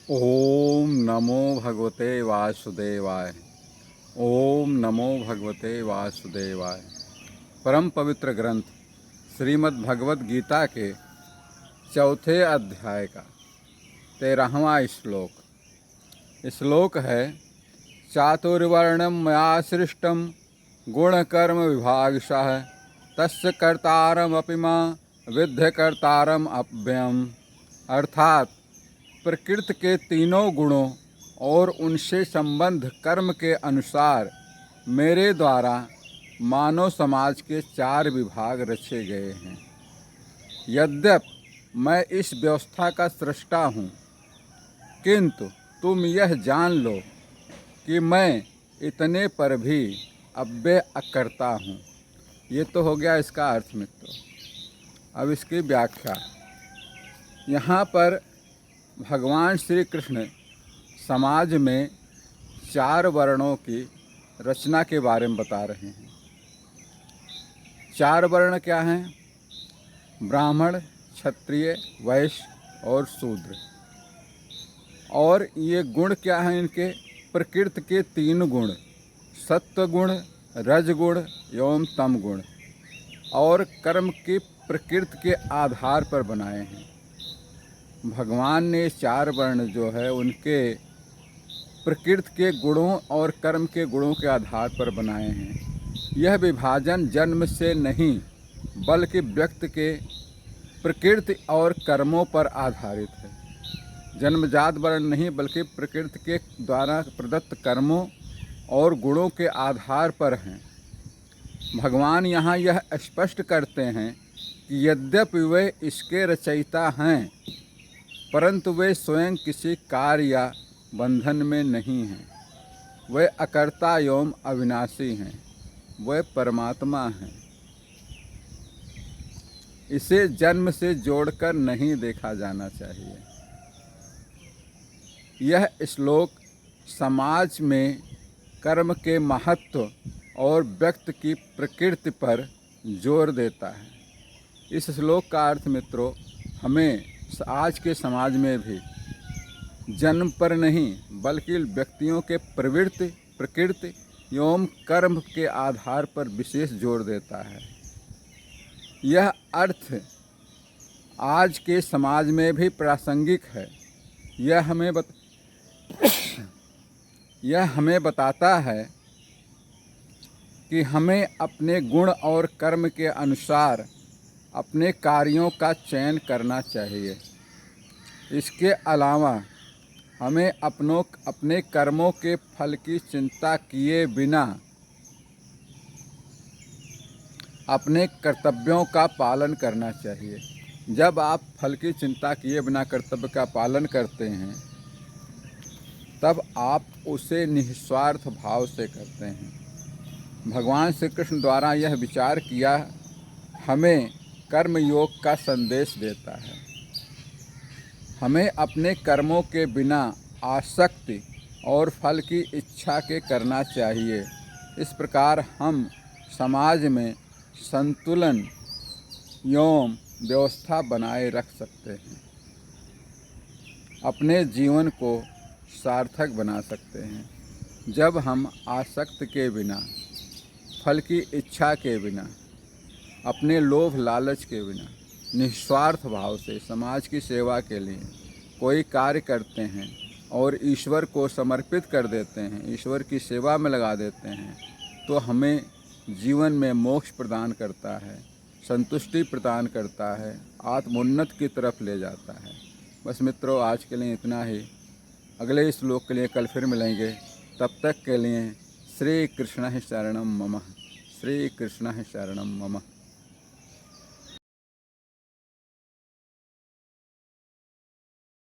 ओम नमो भगवते वासुदेवाय। ओम नमो भगवते वासुदेवाय। परम पवित्र ग्रंथ श्रीमद् भगवत गीता के चौथे अध्याय का 13वां श्लोक। श्लोक है, चातुर्वर्णम मया सृष्टम गुणकर्म विभागशः तस्य कर्तारमपि मां विद्य कर्तारम अव्ययम्। अर्थात प्रकृति के तीनों गुणों और उनसे संबंध कर्म के अनुसार मेरे द्वारा मानव समाज के 4 विभाग रचे गए हैं। यद्यपि मैं इस व्यवस्था का सृष्टा हूँ, किंतु तुम यह जान लो कि मैं इतने पर भी अव्यय अकर्ता हूँ। ये तो हो गया इसका अर्थ मित्रों। अब इसकी व्याख्या। यहाँ पर भगवान श्री कृष्ण समाज में 4 वर्णों की रचना के बारे में बता रहे हैं। 4 वर्ण क्या हैं? ब्राह्मण, क्षत्रिय, वैश्य और शूद्र। और ये गुण क्या हैं इनके? प्रकृति के 3 गुण, सत्व गुण, रजगुण एवं तम गुण, और कर्म की प्रकृति के आधार पर बनाए हैं। भगवान ने 4 वर्ण जो है उनके प्रकृति के गुणों और कर्म के गुणों के आधार पर बनाए हैं। यह विभाजन जन्म से नहीं बल्कि व्यक्ति के प्रकृति और कर्मों पर आधारित है। जन्मजात वर्ण नहीं बल्कि प्रकृति के द्वारा प्रदत्त कर्मों और गुणों के आधार पर हैं। भगवान यहाँ यह स्पष्ट करते हैं कि यद्यपि वे इसके रचयिता हैं, परंतु वे स्वयं किसी कार्य या बंधन में नहीं हैं। वे अकर्ता एवं अविनाशी हैं। वे परमात्मा हैं। इसे जन्म से जोड़कर नहीं देखा जाना चाहिए। यह श्लोक समाज में कर्म के महत्व और व्यक्ति की प्रकृति पर जोर देता है। इस श्लोक का अर्थ मित्रों, हमें आज के समाज में भी जन्म पर नहीं बल्कि व्यक्तियों के प्रवृत्ति, प्रकृति एवं कर्म के आधार पर विशेष जोर देता है। यह अर्थ आज के समाज में भी प्रासंगिक है। यह हमें बताता है कि हमें अपने गुण और कर्म के अनुसार अपने कार्यों का चयन करना चाहिए। इसके अलावा हमें अपने कर्मों के फल की चिंता किए बिना अपने कर्तव्यों का पालन करना चाहिए। जब आप फल की चिंता किए बिना कर्तव्य का पालन करते हैं, तब आप उसे निस्वार्थ भाव से करते हैं। भगवान श्री कृष्ण द्वारा यह विचार किया हमें कर्म योग का संदेश देता है। हमें अपने कर्मों के बिना आसक्ति और फल की इच्छा के करना चाहिए। इस प्रकार हम समाज में संतुलन एवं व्यवस्था बनाए रख सकते हैं। अपने जीवन को सार्थक बना सकते हैं जब हम आसक्ति के बिना, फल की इच्छा के बिना, अपने लोभ लालच के बिना निस्वार्थ भाव से समाज की सेवा के लिए कोई कार्य करते हैं और ईश्वर को समर्पित कर देते हैं, ईश्वर की सेवा में लगा देते हैं, तो हमें जीवन में मोक्ष प्रदान करता है, संतुष्टि प्रदान करता है, आत्मोन्नति की तरफ ले जाता है। बस मित्रों, आज के लिए इतना ही। अगले श्लोक के लिए कल फिर मिलेंगे। तब तक के लिए श्री कृष्ण शरणम मम। श्री कृष्ण शरणम मम।